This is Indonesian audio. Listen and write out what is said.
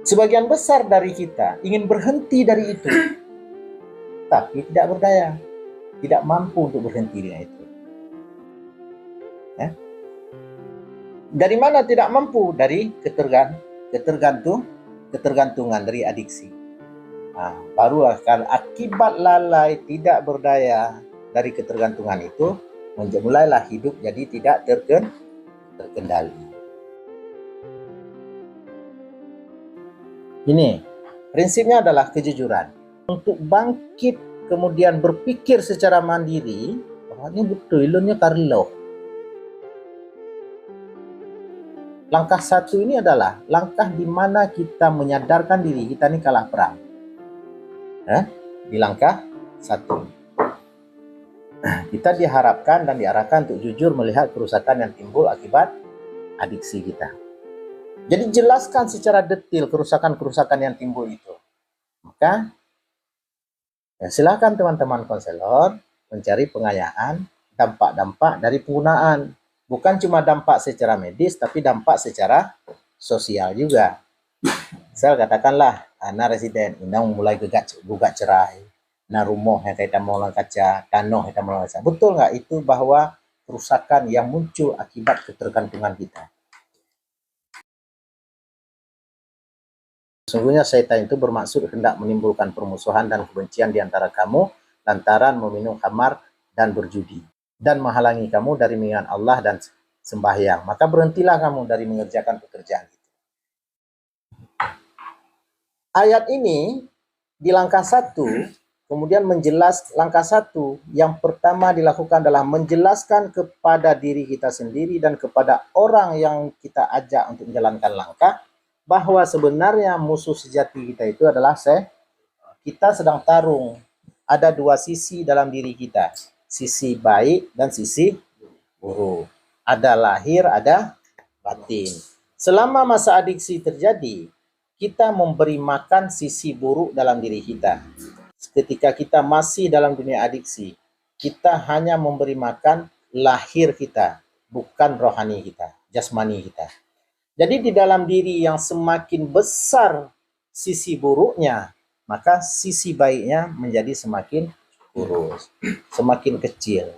Sebagian besar dari kita ingin berhenti dari itu, tapi tidak berdaya, tidak mampu untuk berhenti dengan itu. Ya. Dari mana tidak mampu? Dari ketergantungan, dari adiksi. Nah, baru akan akibat lalai tidak berdaya dari ketergantungan itu, mulailah hidup jadi tidak terkendali. Ini prinsipnya adalah kejujuran. Untuk bangkit kemudian berpikir secara mandiri, ini betul ilmunya Carlo. Langkah satu ini adalah langkah di mana kita menyadarkan diri kita ini kalah perang. Di langkah satu, kita diharapkan dan diarahkan untuk jujur melihat kerusakan yang timbul akibat adiksi kita. Jadi jelaskan secara detail kerusakan-kerusakan yang timbul itu. Maka ya silakan teman-teman konselor mencari pengayaan dampak-dampak dari penggunaan. Bukan cuma dampak secara medis, tapi dampak secara sosial juga. Misal katakanlah, anak residen, inang mulai gugat cerai, na rumah yang kita mau kaca, tanah kita mau kaca. Betul nggak itu bahwa kerusakan yang muncul akibat ketergantungan kita? Sesungguhnya syaitan itu bermaksud hendak menimbulkan permusuhan dan kebencian di antara kamu lantaran meminum khamar dan berjudi, dan menghalangi kamu dari mengingat Allah dan sembahyang. Maka berhentilah kamu dari mengerjakan pekerjaan itu. Ayat ini di langkah satu kemudian langkah satu yang pertama dilakukan adalah menjelaskan kepada diri kita sendiri dan kepada orang yang kita ajak untuk menjalankan langkah, bahwa sebenarnya musuh sejati kita itu adalah kita sedang tarung. Ada dua sisi dalam diri kita, sisi baik dan sisi buruk. Ada lahir, ada batin. Selama masa adiksi terjadi, kita memberi makan sisi buruk dalam diri kita. Ketika kita masih dalam dunia adiksi, kita hanya memberi makan lahir kita, bukan rohani kita, jasmani kita. Jadi di dalam diri yang semakin besar sisi buruknya, maka sisi baiknya menjadi semakin kurus, semakin kecil.